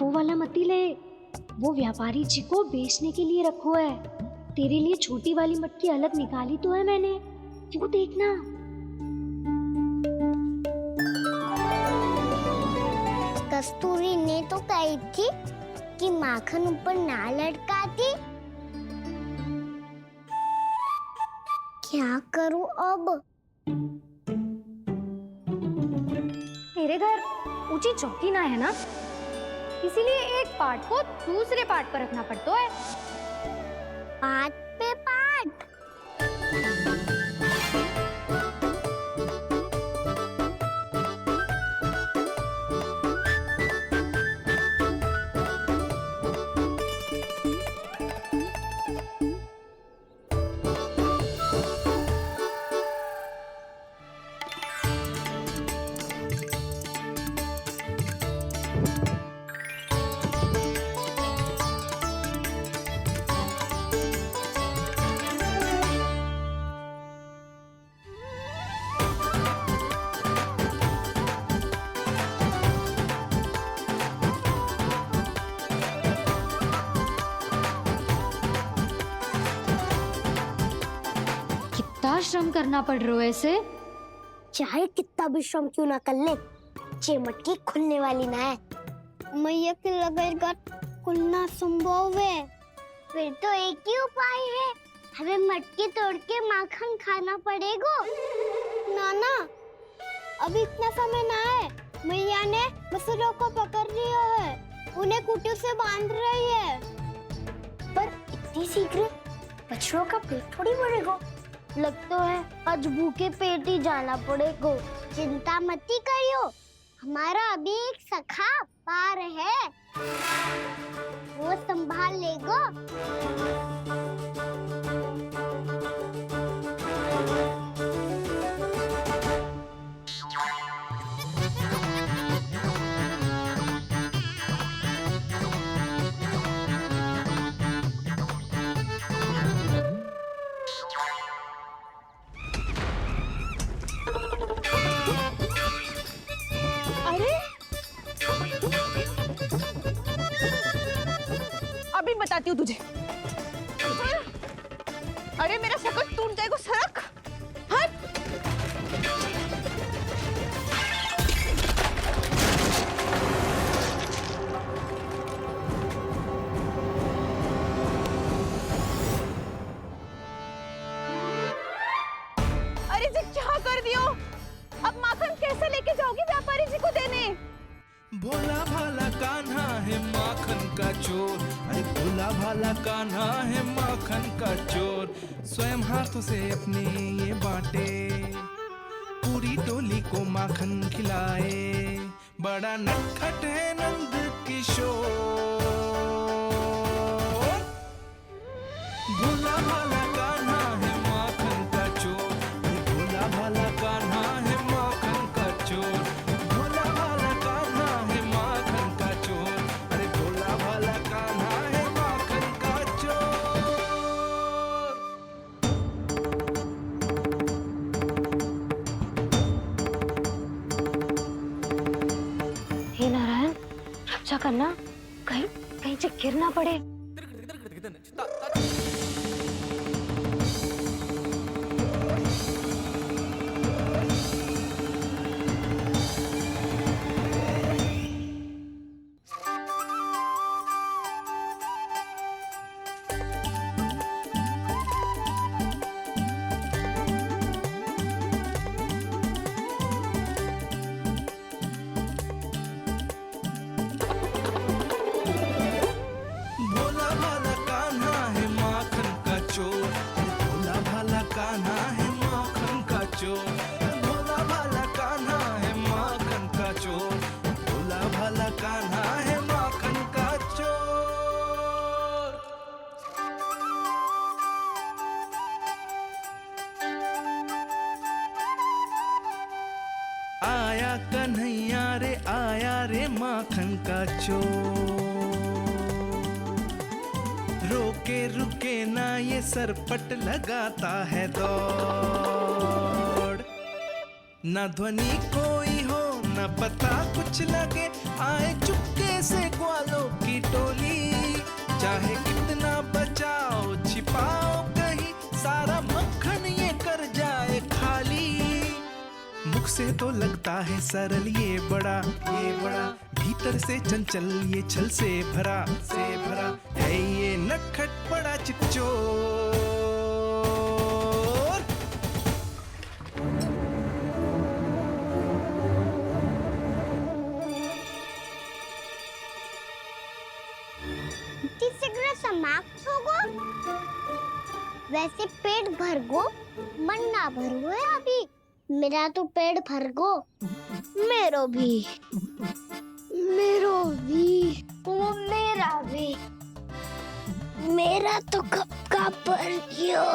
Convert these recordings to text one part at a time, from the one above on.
वो वाला मती ले, वो व्यापारी जी को बेचने के लिए रखो है। तेरे लिए छोटी वाली मटकी अलग निकाली तो है मैंने, वो देखना। कस्तूरी ने तो कही थी कि माखन ऊपर ना लटकाती। क्या करूं अब? मेरे घर ऊंची चौकी ना है ना, इसीलिए एक पार्ट को दूसरे पार्ट पर रखना पड़ता है। पार्ट पे पार्ट। कितना श्रम करना पड़ रहा है ऐसे। चाहे कितना भी श्रम क्यों ना कर ले, ये मटकी खुलने वाली ना है। मैया के लगेगा खुलना संभव है। फिर तो एक ही उपाय है, हमें मटकी तोड़ के माखन खाना पड़ेगा। नाना, अभी इतना समय ना है। मैया ने मसूरों को पकड़ लिया है, उन्हें कुटियों से बांध रही है। पर इतनी शीघ्र बछड़ों का पेट थोड़ी भरेगा। लगता है आज भूखे पेट ही जाना पड़ेगा। चिंता मत करियो, हमारा अभी एक सखा पार है, वो संभाल लेगा। अभी बताती हूँ तुझे। अरे मेरा सकट टूट जाएगा, सरक हट। अरे जी क्या कर दियो? अब माखन कैसे लेके जाओगी व्यापारी जी को देने? भोला भाला कान्हा है माखन का चोर, अरे भोला भाला कान्हा है माखन का चोर। स्वयं हाथों से अपने ये बांटे, पूरी टोली को माखन खिलाए। बड़ा नटखट है नंद किशोर। भोला भाला कान्हा है माखन का चोर, अरे भोला भाला कान्हा है माखन का चोर। हे नारायण, रक्षा करना, कहीं कहीं से गिर ना पड़े। कान्हा है माखन का चोर, भोला भाला कान्हा है माखन का चोर, भोला भाला कान्हा है माखन का चोर। आया कन्हैया रे आया रे माखन का चोर, रोके रुके ना ये सरपट लगाता है दौड़। ना ध्वनि कोई हो ना न पता कुछ लगे, आए चुपके से ग्वालों की टोली। चाहे कितना बचाओ छिपाओ कहीं, सारा मक्खन ये कर जाए खाली। मुख से तो लगता है सरल ये बड़ा, भीतर से चंचल ये छल से भरा है ये नटखट बड़ा चिकचोर। तीसरा समाप्त होगो, वैसे पेट भर गो मन ना भर गो अभी। मेरा तो पेट भर गो, मेरो भी, वो मेरा भी, मेरा तो कब का भर गयो।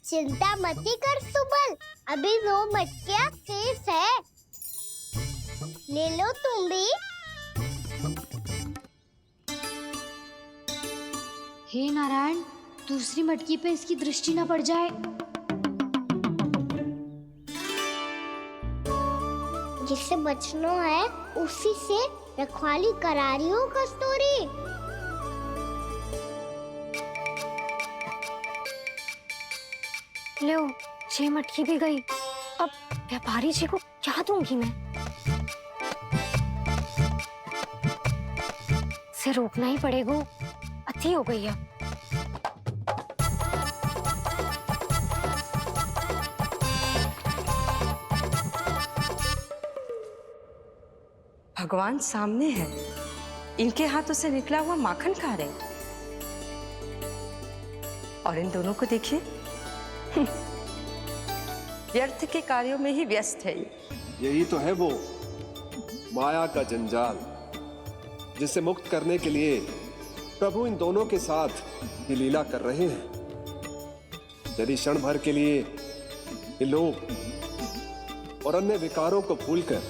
चिंता मती कर सुबल, अभी 2 मटकियाँ शेष है, ले लो तुम भी। हे नारायण, दूसरी मटकी पे इसकी दृष्टि न पड़ जाए। जिससे बचना है उसी से रखवाली करा रही हो कस्तूरी। लो, 6 मटकी भी गई। अब व्यापारी जी को क्या दूंगी मैं? से रोकना ही पड़ेगा, अति हो गई अब। भगवान सामने है, इनके हाथों से निकला हुआ माखन खा रहे, और इन दोनों को देखिए व्यर्थ के कार्यों में ही व्यस्त है। यही तो है वो माया का जंजाल, जिसे मुक्त करने के लिए प्रभु इन दोनों के साथ ये लीला कर रहे हैं। यदि क्षण भर के लिए ये लोग और अन्य विकारों को भूलकर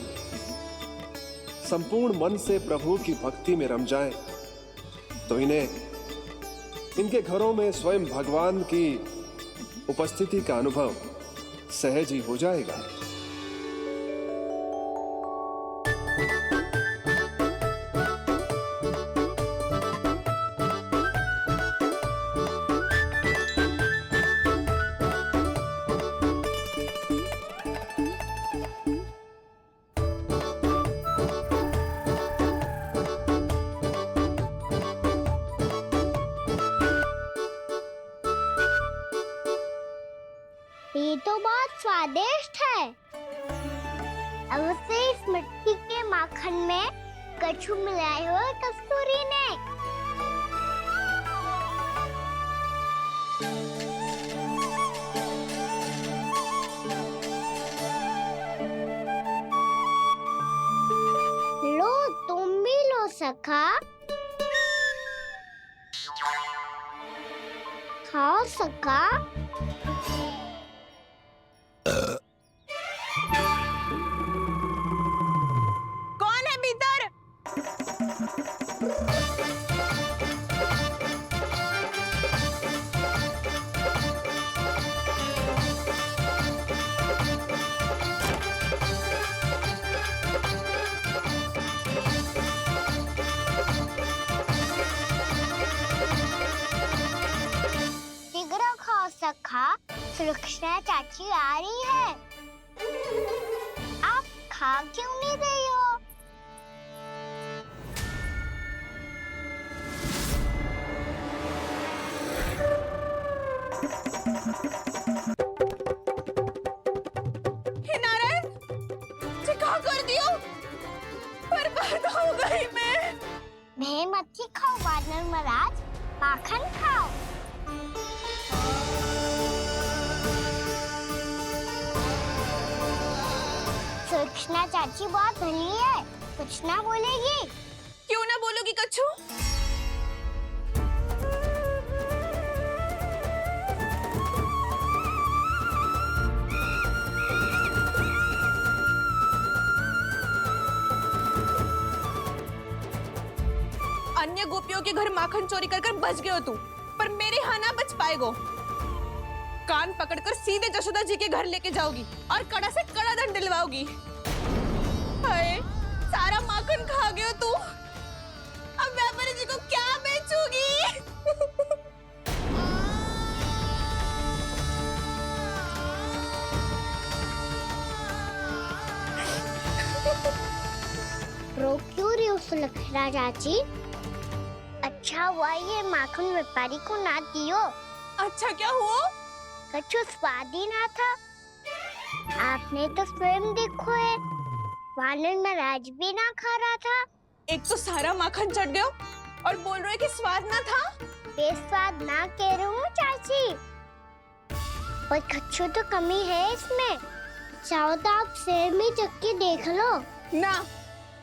संपूर्ण मन से प्रभु की भक्ति में रम जाएं, तो इन्हें इनके घरों में स्वयं भगवान की उपस्थिति का अनुभव सहज ही हो जाएगा। ये तो बहुत स्वादिष्ट है। अवश्य इस मिट्टी के माखन में कछु मिलाए हो कस्तूरी ने। लो तुम भी लो सखा, खाओ सखा। कौन है भीतर? शीघ्र खाओ सखा, सुलक्षणा चाची आ रही है। आप खा क्यों नहीं रही हो? हे नारायण, चिका कर दियो, बर्बाद हो गई मैं। मच्छी खाओ वानर महाराज, माखन खाओ। सुलक्षणा चाची बहुत भली है, कुछ ना बोलेगी। क्यों ना बोलोगी कच्छू? अन्य गोपियों के घर माखन चोरी कर बच गए हो तू, पर मेरे यहाँ ना बच पाएगो। कान पकड़कर सीधे जशोदा जी के घर लेके जाओगी और कड़ा से कड़ा दंड दिलवाओगी। हाय, सारा माखन खा गए हो तू। अब व्यापारी जी को क्या बेचूगी? रो क्यों रही हो सुलक्षणा चाची? अच्छा हुआ ये माखन व्यापारी को ना दियो। अच्छा क्या हुआ? कछु स्वाद ही ना था। आपने तो स्वयं देखो है, वानर महाराज भी ना खा रहा था। एक तो सारा माखन चढ़ गया और बोल रहे कि स्वाद ना था। बेस्वाद ना कह रही हूँ चाची, पर कछु तो कमी है इसमें। चाहो तो आप सेब में चक्की देख लो। ना,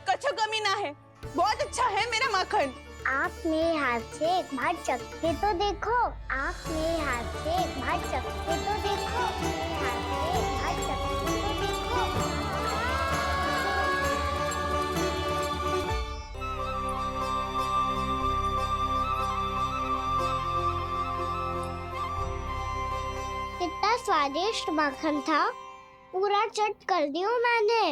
कछु कमी ना है, बहुत अच्छा है मेरा माखन। आप मेरे हाथ से एक बार चक्के तो देखो। आप मेरे हाथ से एक बार चक्के तो देखो। मेरे हाथ से एक बार चक्के तो देखो। कितना स्वादिष्ट माखन था, पूरा चट कर दिया मैंने।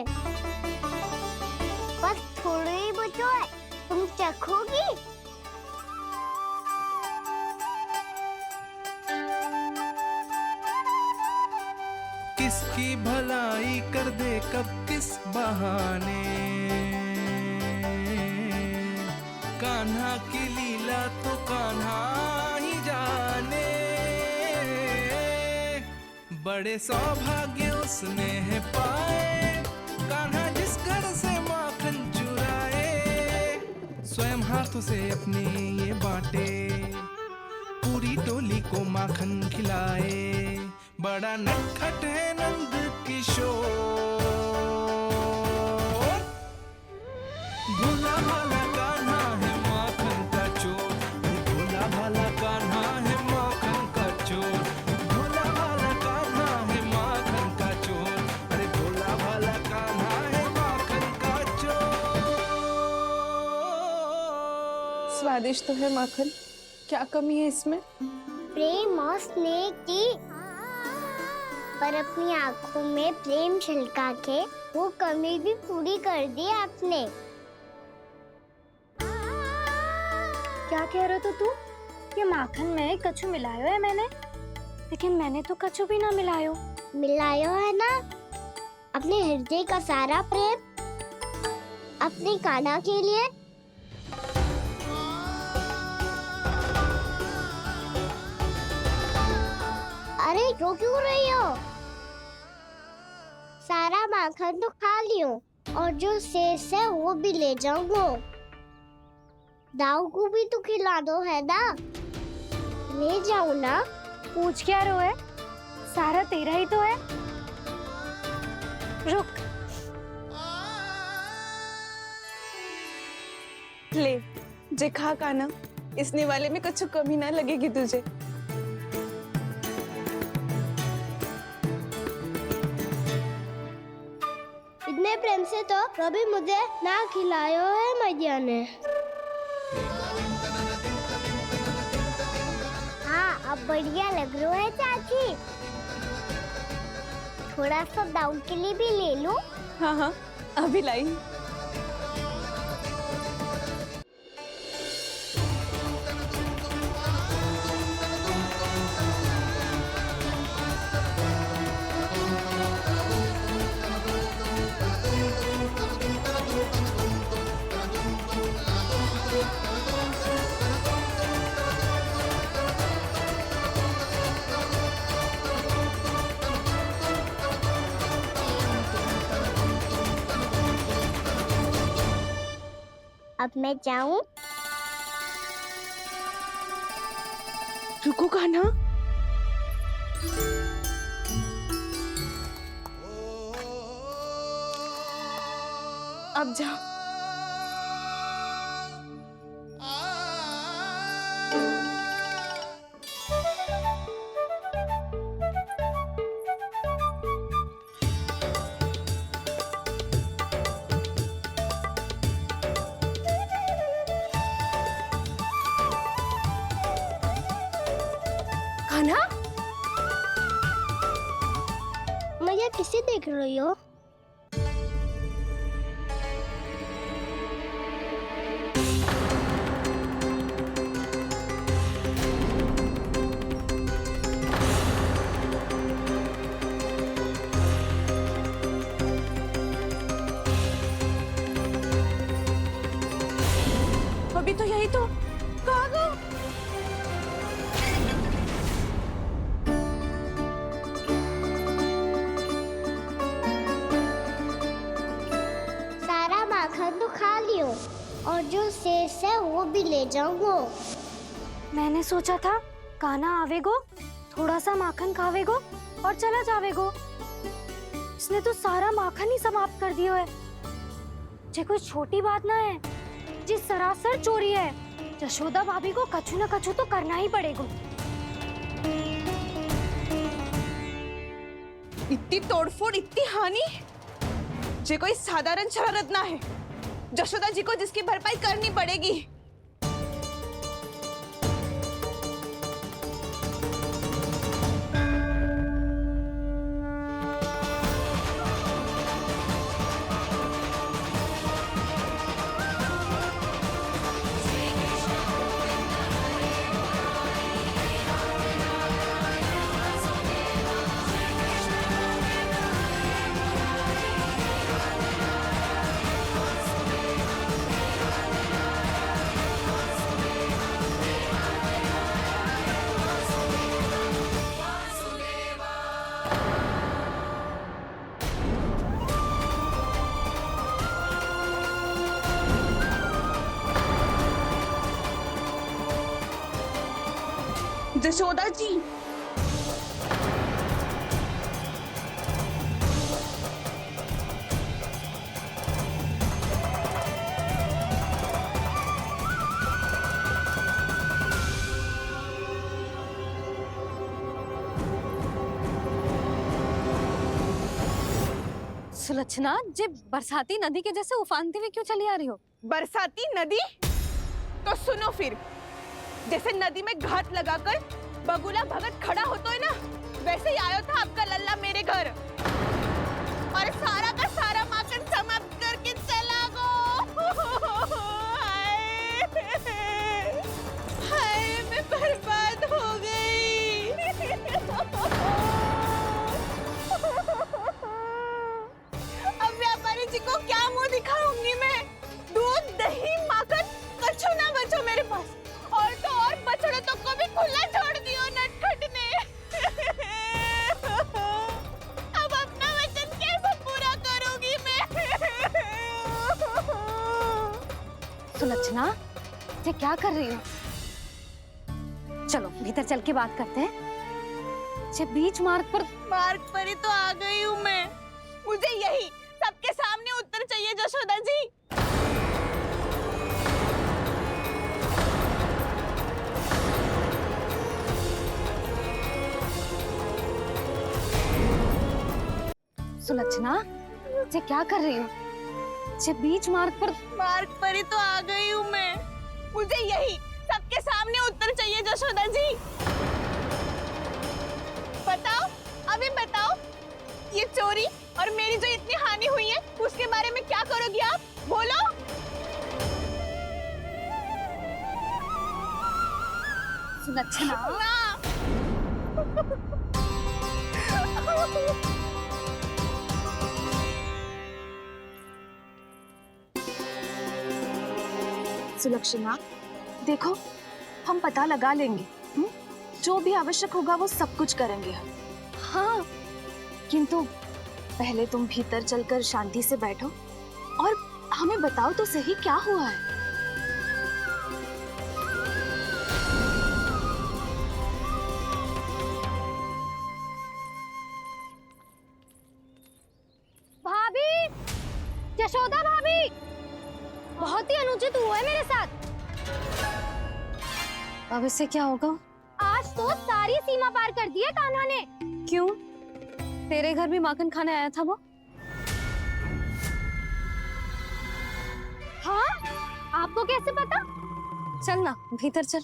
बस थोड़ी ही बचो है, तुम चखोगी? किसकी भलाई कर दे कब किस बहाने, कान्हा की लीला तो कान्हा ही जाने। बड़े सौभाग्य उसने है पाए, कान्हा जिस घर से माखन चुराए। स्वयं हाथों से अपने ये बांटे, पूरी टोली को माखन खिलाए। बड़ा नटखट है नंद किशोर, भोला भाला कान्हा है माखन का चोर। भोला भाला कान्हा है माखन का चोर। भोला भाला कान्हा है माखन का चोर। अरे भोला भाला कान्हा है माखन का चोर। स्वादिष्ट तो है माखन, क्या कमी है इसमें? प्रेम और स्नेह की, पर अपनी आंखों में प्रेम छलका के वो कमी भी पूरी कर दी आपने। क्या कह रहे हो तू? ये माखन में कछु मिलायो है मैंने, लेकिन मैंने तो कछु भी ना मिलायो। मिलायो है ना अपने हृदय का सारा प्रेम अपने कान्हा के लिए। अरे रो क्यों रही हो? सारा माखन तो खा लियो और जो शेष है वो भी ले जाऊंगा। दाऊ को भी तो खिला दो है ना, ले जाओ ना। पूछ क्या रो है, सारा तेरा ही तो है। रुक, ले जे खा कान्हा, इसने वाले में कुछ कमी ना लगेगी तुझे। इतने प्रेम से तो कभी मुझे ना खिलायो है मैया ने। हाँ, अब बढ़िया लग रहा है चाची। थोड़ा सा दाऊ के लिए भी ले लो। हाँ हाँ, अभी लाई। अब मैं जाऊं? रुको कान्हा, अब जा। ऐसे देख रही हो? अभी तो यही तो कहाँ गो? सारा माखन तो खा लियो और जो शेष है वो भी ले जाऊंगो। मैंने सोचा था कान्हा आवेगो, थोड़ा सा माखन खावेगो और चला जावेगो। इसने तो सारा माखन ही समाप्त कर दियो है। ये कोई छोटी बात ना है, जी सरासर चोरी है। यशोदा भाभी को कछु न कछु तो करना ही पड़ेगा। इतनी तोड़फोड़, इतनी हानि, ये कोई साधारण शरारत ना है। यशोदा जी को जिसकी भरपाई करनी पड़ेगी। यशोदा जी, सुलक्षणा, जे बरसाती नदी के जैसे उफानते हुए क्यों चली आ रही हो? बरसाती नदी? तो सुनो फिर, जैसे नदी में घाट लगाकर बगुला भगत खड़ा होता है ना, वैसे ही आया था आपका लल्ला मेरे घर और सारा का सारा माखन समाप्त करके चला गो। हाय, मैं बर्बाद हो गई। अब व्यापारी जी को क्या मुंह दिखाऊंगी मैं? दूध, दही, माखन कछु ना बचो मेरे पास। और तो और बछड़े तो को भी खुला छोड़ दियो नटखट ने। अब अपना वचन कैसे पूरा करूंगी मैं? सुलक्षणा, ये क्या कर रही हो? चलो भीतर चल के बात करते हैं। ये बीच मार्ग पर ही तो आ गई हूँ मैं। मुझे यही सबके सामने उत्तर चाहिए यशोदा जी। सुलक्षणा, ये क्या कर रही हो? ये बीच मार्ग पर ही तो आ गई हूँ मैं। मुझे यही सबके सामने उत्तर चाहिए यशोदा जी। बताओ, अभी बताओ, ये चोरी और मेरी जो इतनी हानि हुई है उसके बारे में क्या करोगी आप? बोलो। सुलक्षणा, सुलक्षणा, देखो हम पता लगा लेंगे, जो भी आवश्यक होगा वो सब कुछ करेंगे। हाँ, किंतु पहले तुम भीतर चलकर शांति से बैठो और हमें बताओ तो सही क्या हुआ है। भाभी, यशोदा भाभी, बहुत ही अनुचित हुआ है मेरे साथ। अब इससे क्या होगा? आज तो सारी सीमा पार कर दी है कान्हा ने। क्यों? तेरे घर भी माखन खाने आया था वो? हाँ, आपको कैसे पता? चल ना भीतर चल,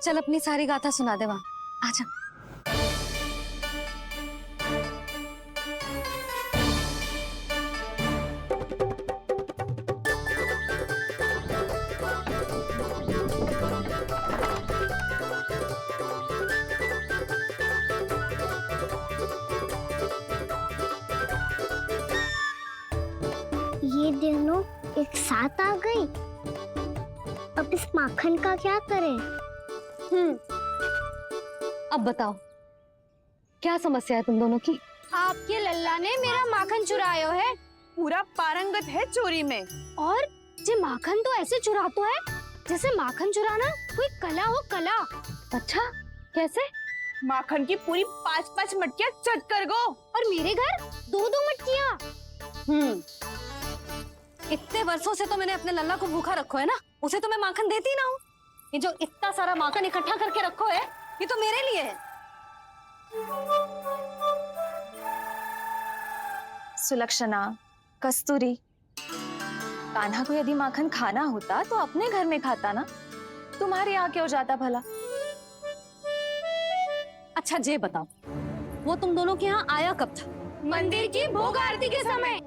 चल अपनी सारी गाथा सुना दे वहां। आजा। दोनों एक साथ आ गई। अब इस माखन का क्या करें? अब बताओ क्या समस्या है तुम दोनों की? आपके लल्ला ने मेरा माखन चुरायो है पूरा पारंगत है चोरी में। और जे माखन तो ऐसे चुरातो है जैसे माखन चुराना कोई कला हो, कला। अच्छा कैसे? माखन की पूरी 5-5 मटकियां चट कर गो। और मेरे घर 2-2 मटकियां। इतने वर्षों से तो मैंने अपने लल्ला को भूखा रखो है ना, उसे तो मैं माखन देती ना हूँ। ये जो इतना सारा माखन इकट्ठा करके रखो है ये तो मेरे लिए है। सुलक्षणा, कस्तूरी, कान्हा को यदि माखन खाना होता तो अपने घर में खाता ना, तुम्हारे यहाँ क्यों जाता भला? अच्छा जे बताओ वो तुम दोनों के यहाँ आया कब था? मंदिर की भोग आरती के समय।